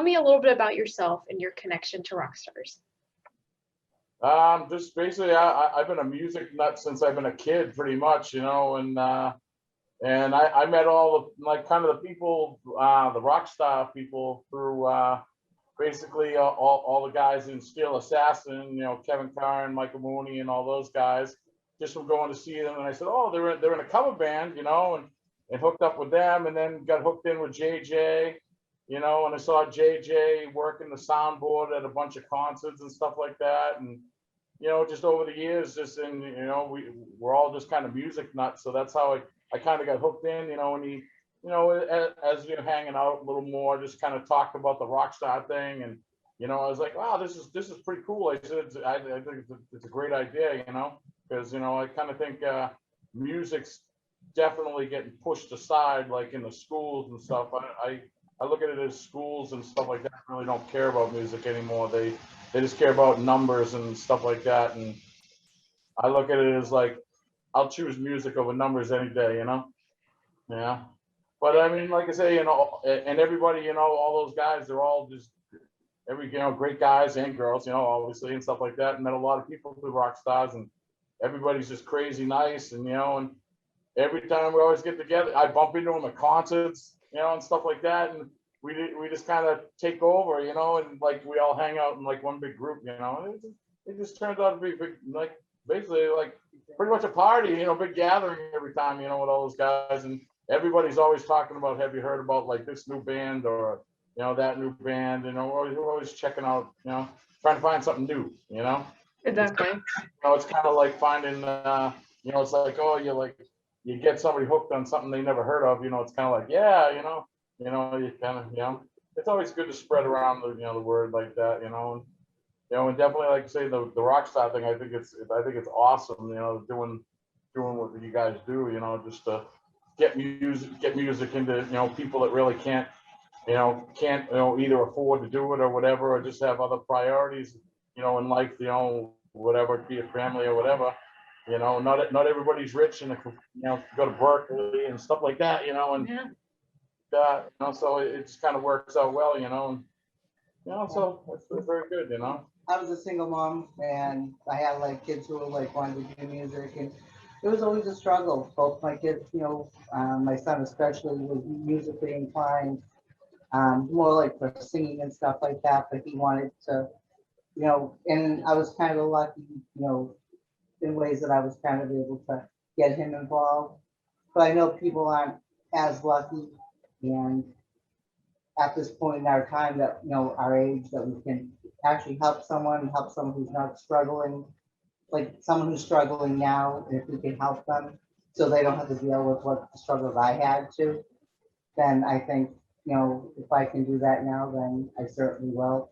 me a little bit about yourself and your connection to Rawkstars. Just basically, I've been a music nut since I've been a kid, pretty much, and I met all the like kind of the people, the rock star people through basically all the guys in Steel Assassin, Kevin Carr and Michael Mooney and all those guys, just from going to see them. And I said, oh, they're in a cover band, and hooked up with them, and then got hooked in with JJ, and I saw JJ working the soundboard at a bunch of concerts and stuff like that. And, just over the years, we're all just kind of music nuts. So that's how I kind of got hooked in, and he, as we were hanging out a little more, just kind of talked about the Rockstar thing. And, I was like, wow, this is pretty cool. I said, I think it's a great idea, because, I kind of think music's definitely getting pushed aside, like in the schools and stuff. I look at it as schools and stuff like that really don't care about music anymore. They just care about numbers and stuff like that. And I look at it as like, I'll choose music over numbers any day, Yeah. But I mean, like I say, and everybody, all those guys, they're all just great guys and girls, obviously, and stuff like that. And met a lot of people through Rawkstars, and everybody's just crazy nice. And, and every time we always get together, I bump into them at concerts, and stuff like that. And we just kind of take over, and like we all hang out in like one big group, and it just turns out to be big, like basically like pretty much a party, big gathering every time, with all those guys. And everybody's always talking about, have you heard about like this new band or, that new band, we're always checking out, trying to find something new, Exactly. It's kind of like finding, it's like, oh, you get somebody hooked on something they never heard of, it's kind of like, yeah, you kind of, it's always good to spread around the word like that, and definitely, like I say, the Rockstar thing, I think it's awesome, doing what you guys do, just to get music into, people that really can't either afford to do it or whatever, or just have other priorities, in life, whatever, be a family or whatever. Not everybody's rich and go to Berkeley and stuff like that, and so it just kind of works out well, and so it's very good, I was a single mom, and I had like kids who were like wanting to do music, and it was always a struggle. Both my kids, my son especially was musically inclined, more like for singing and stuff like that, but he wanted to, and I was kind of lucky, in ways that I was kind of able to get him involved. But I know people aren't as lucky, and at this point in our time that, our age, that we can actually help someone who's not struggling, like someone who's struggling now, and if we can help them so they don't have to deal with what the struggles I had to, then I think, if I can do that now, then I certainly will.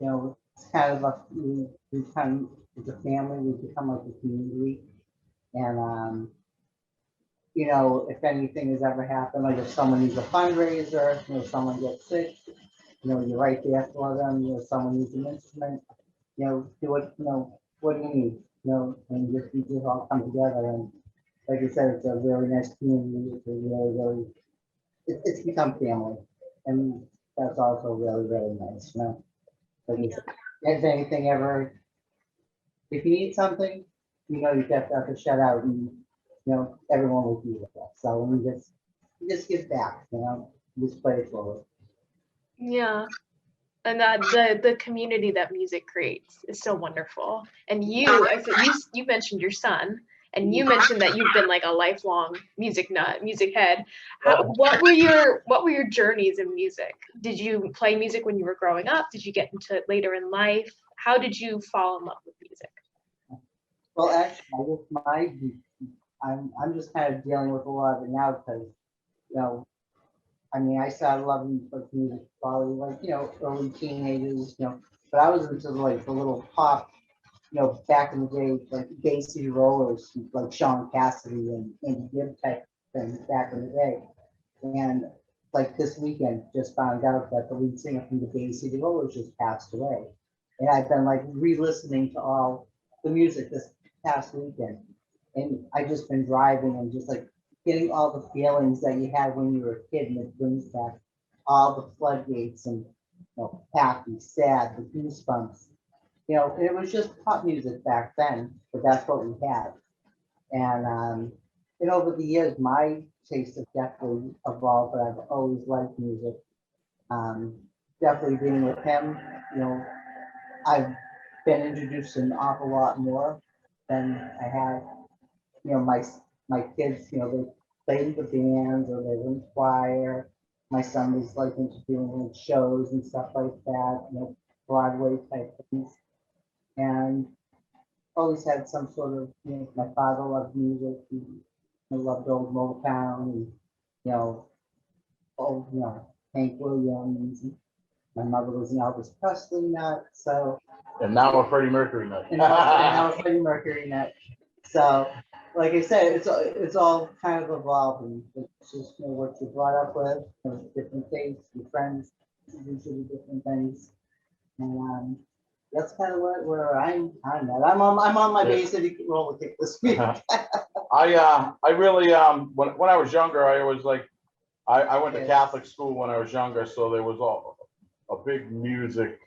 It's kind of we kind of, as a family, we become like a community. And, if anything has ever happened, like if someone needs a fundraiser, someone gets sick, you're right there for them. Someone needs an instrument, do what, what do you need, and we just all come together. And like I said, it's a really nice community. It's a really, it's become family. And that's also really, really nice, Like you said, if anything ever, if you need something, you have to shut out, and everyone will be with us. So we just give back, just play it forward. Yeah. And that the community that music creates is so wonderful. And I said you mentioned your son, and you mentioned that you've been like a lifelong music nut, music head. What were your journeys in music? Did you play music when you were growing up? Did you get into it later in life? How did you fall in love with music? Well, actually, I'm just kind of dealing with a lot of it now because, I started loving music probably like, early teenagers, but I was into like the little pop, back in the day, like Bay City Rollers, like Sean Cassidy and Andy Gibb type things back in the day. And like this weekend, just found out that the lead singer from the Bay City Rollers just passed away. And I've been like re-listening to all the music this past weekend. And I just been driving and just like getting all the feelings that you had when you were a kid, and it brings back all the floodgates and happy, sad, the goosebumps. It was just pop music back then, but that's what we had. And over the years, my taste has definitely evolved, but I've always liked music. Um, Definitely being with him, I've been introduced to an awful lot more than I had. My kids, they played the bands or they were in choir. My son was like into doing like shows and stuff like that, Broadway type things. And always had some sort of, my father loved music. He loved old Motown and, you know, old, Hank Williams. And my mother was an Elvis Presley nut. So, And now a Freddie Mercury nut. and now a Freddie Mercury nut. So, like I said, it's all kind of evolving. It's just what you're brought up with, different tastes, your friends usually different things, and that's kind of where I'm at. I'm on my basic roller kick this week. I really when I was younger, I always like I went to Catholic school when I was younger, so there was a big music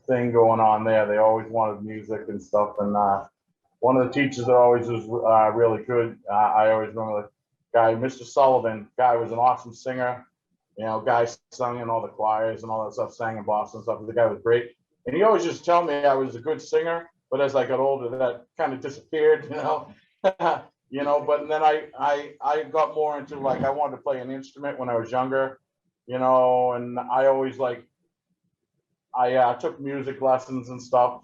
thing going on there. They always wanted music and stuff, and one of the teachers that always was really good. I always remember the guy, Mr. Sullivan. Guy was an awesome singer. Guy sung in all the choirs and all that stuff, sang in Boston and stuff. The guy was great. And he always just tell me I was a good singer, but as I got older, that kind of disappeared, But then I got more into like I wanted to play an instrument when I was younger, and I always I took music lessons and stuff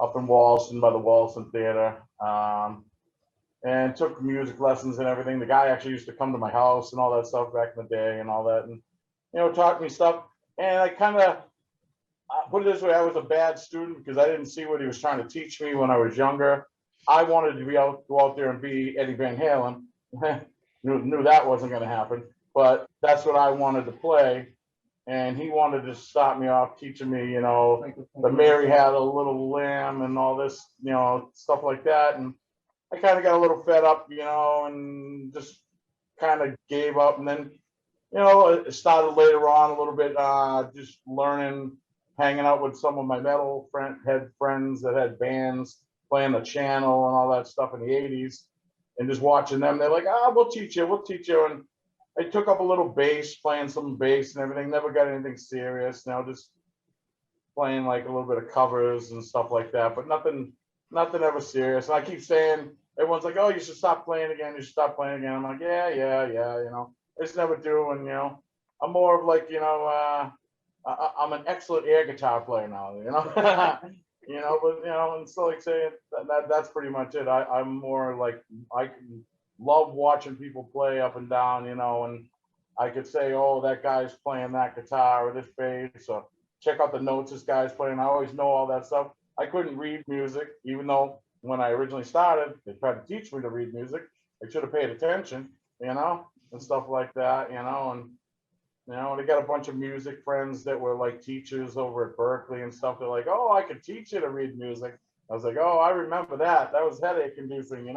up in Wallaston by the Wallaston Theater, and took music lessons and everything. The guy actually used to come to my house and all that stuff back in the day and all that, and taught me stuff. And I kind of put it this way: I was a bad student because I didn't see what he was trying to teach me when I was younger. I wanted to go out there and be Eddie Van Halen. knew that wasn't going to happen, but that's what I wanted to play. And he wanted to start me off teaching me, the Mary Had a Little Lamb and all this, stuff like that. And I kind of got a little fed up, and just kind of gave up. And then, it started later on a little bit, just learning, hanging out with some of my metal friends that had bands, playing the channel and all that stuff in the 80s, and just watching them. They're like, we'll teach you. And I took up a little bass, playing some bass and everything. Never got anything serious. Just playing like a little bit of covers and stuff like that, but nothing ever serious. And I keep saying, everyone's like, oh, you should stop playing again. You should stop playing again. I'm like, yeah. I just never do. And, I'm more of like, I'm an excellent air guitar player now, but, and so like saying that's pretty much it. I'm more like, I love watching people play up and down, and I could say, oh, that guy's playing that guitar or this bass, or check out the notes this guy's playing. I always know all that stuff. I couldn't read music, even though when I originally started, they tried to teach me to read music. I should have paid attention, and stuff like that, and they got a bunch of music friends that were like teachers over at Berkeley and stuff. They're like, oh, I could teach you to read music. I was like, oh, I remember that. That was headache inducing,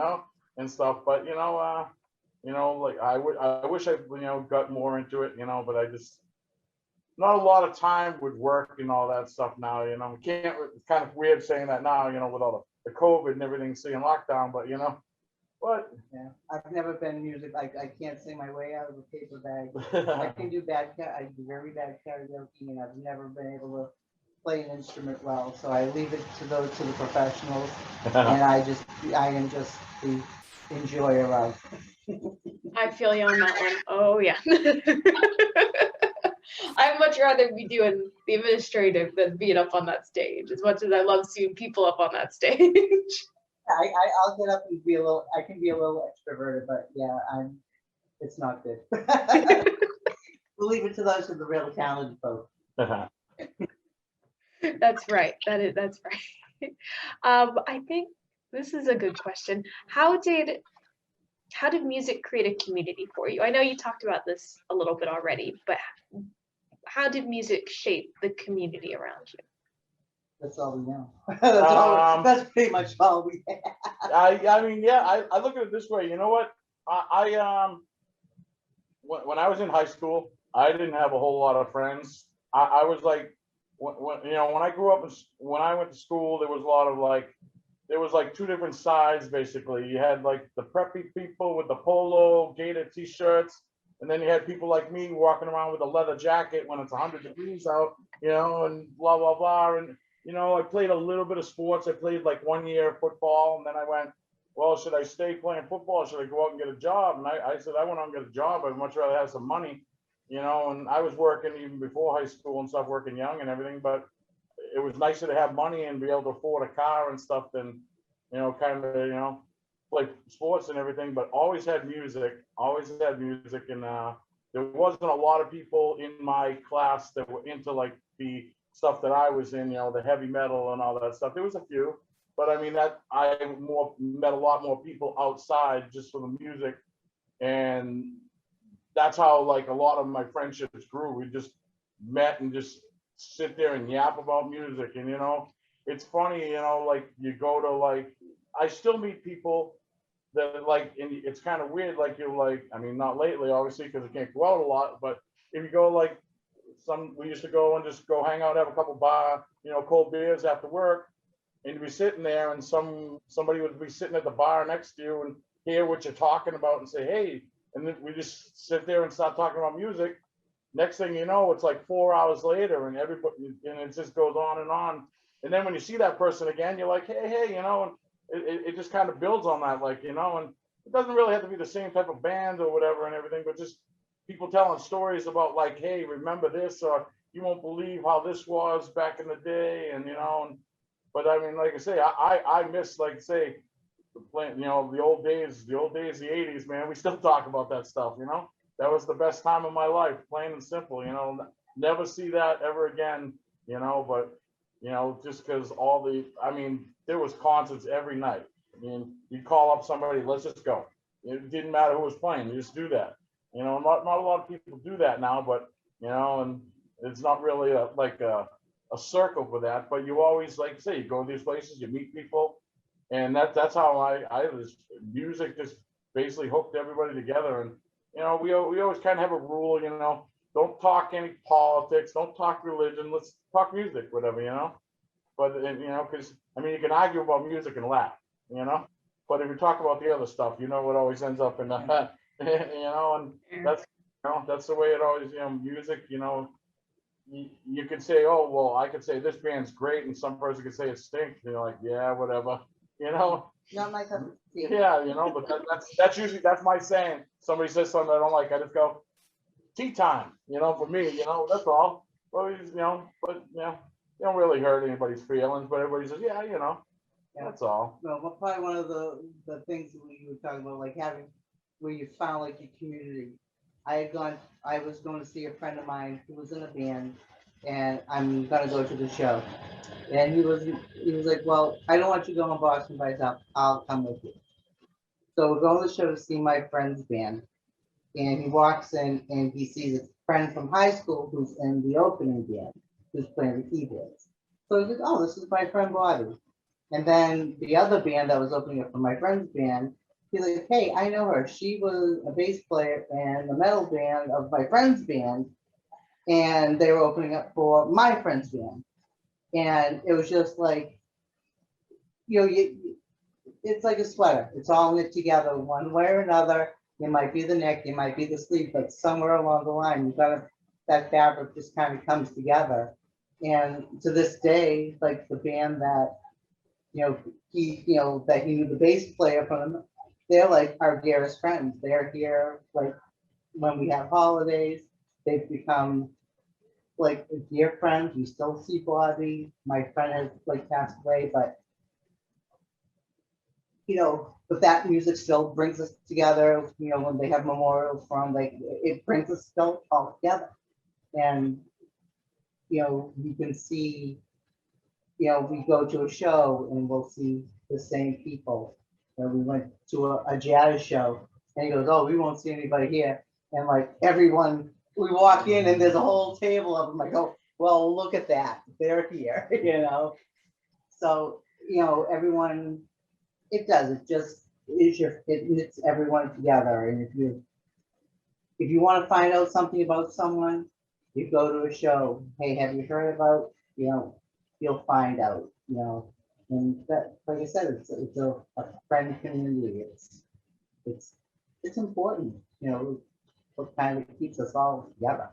and stuff. But like I wish I got more into it, but I just not a lot of time with work and all that stuff now. We can't. It's kind of weird saying that now, with all the COVID and everything, seeing lockdown. But what? Yeah, I've never been music. I can't sing my way out of a paper bag. I can do I do very bad karaoke, and I've never been able to play an instrument well. So I leave it to the professionals, and I am just the enjoyer of. I feel you on that one. Oh yeah. I'd much rather be doing the administrative than being up on that stage, as much as I love seeing people up on that stage. I'll get up and I can be a little extroverted, but yeah, it's not good. We'll leave it to those who are the really talented folks. That's right. That's right. I think this is a good question. How did music create a community for you? I know you talked about this a little bit already, but how did music shape the community around you? That's all we know. That's pretty much all we have. I mean, yeah, I look at it this way. You know what? When I was in high school, I didn't have a whole lot of friends. I was like when I grew up, when I went to school, there was a lot of like, there was like two different sides basically. You had like the preppy people with the polo gated t-shirts, and then you had people like me walking around with a leather jacket when it's 100 degrees out, and blah blah blah. And I played a little bit of sports. I played like 1 year football, and then I went, well, should I stay playing football? Or should I go out and get a job? And I said I want to get a job. I'd much rather have some money, And I was working even before high school and stuff, working young and everything, but it was nicer to have money and be able to afford a car and stuff than, kind of, play sports and everything, but always had music. And there wasn't a lot of people in my class that were into like the stuff that I was in, the heavy metal and all that stuff. There was a few, but I mean that I met a lot more people outside just for the music. And that's how like a lot of my friendships grew. We just met and just sit there and yap about music. And it's funny, like you go to like, I still meet people that like, and it's kind of weird, like you're like, I mean, not lately, obviously, because I can't go out a lot, but if you go like we used to go and just go hang out, have a couple cold beers after work, and you'd be sitting there and somebody would be sitting at the bar next to you and hear what you're talking about and say, hey, and then we just sit there and start talking about music. Next thing you know, it's like 4 hours later and everybody, and it just goes on and on. And then when you see that person again, you're like, hey, and it just kind of builds on that, like, and it doesn't really have to be the same type of band or whatever and everything, but just people telling stories about like, hey, remember this, or you won't believe how this was back in the day. And, but I mean, like I say, I miss, like, say, playing, the old days, the 80s, man. We still talk about that stuff, that was the best time of my life, plain and simple, never see that ever again, but, just because there was concerts every night. I mean, you call up somebody, let's just go. It didn't matter who was playing, you just do that. Not a lot of people do that now, but, and it's not really a circle for that, but you always, like say, you go to these places, you meet people, and that's how I was, music just basically hooked everybody together. And, we always kind of have a rule, don't talk any politics, don't talk religion, let's talk music, whatever, but, because, you can argue about music and laugh, but if you talk about the other stuff, it always ends up in that, and that's the way it always, music, you could say, oh, well, I could say this band's great, and some person could say it stinks, and you're like, yeah, whatever, Not my cup of tea. Yeah, but that's usually, that's my saying. Somebody says something I don't like, I just go, tea time, for me, that's all. Well, but you don't really hurt anybody's feelings, but everybody says, yeah, that's all. No, probably one of the things that we were talking about, like having, where you found like your community. I was going to see a friend of mine who was in a band, and I'm gonna go to the show. And he was like, well, I don't want you going to Boston by yourself. I'll come with you. So we're going to the show to see my friend's band. And he walks in and he sees a friend from high school who's in the opening band, who's playing the keyboards. So he's like, oh, this is my friend Bobby. And then the other band that was opening up for my friend's band, he's like, hey, I know her. She was a bass player in the metal band of my friend's band. And they were opening up for my friend's band. And it was just like, it's like a sweater. It's all knit together one way or another. It might be the neck, it might be the sleeve, but somewhere along the line, that fabric just kind of comes together. And to this day, like the band that, that he knew the bass player from, they're like our dearest friends. They're here, like when we have holidays, they've become like dear friends. We still see Bobby. My friend has like passed away, but but that music still brings us together. When they have memorials from, like, it brings us still all together. And you can see, we go to a show and we'll see the same people. We went to a jazz show, and he goes, oh, we won't see anybody here. And like everyone, we walk in and there's a whole table of them. Like, oh, well, look at that, they're here, So, everyone, it does. It just it knits everyone together. And if you want to find out something about someone, you go to a show. Hey, have you heard about you know, you'll find out, you know. And that, like I said, it's a friend community. It's it's important, you know, what kind of keeps us all together.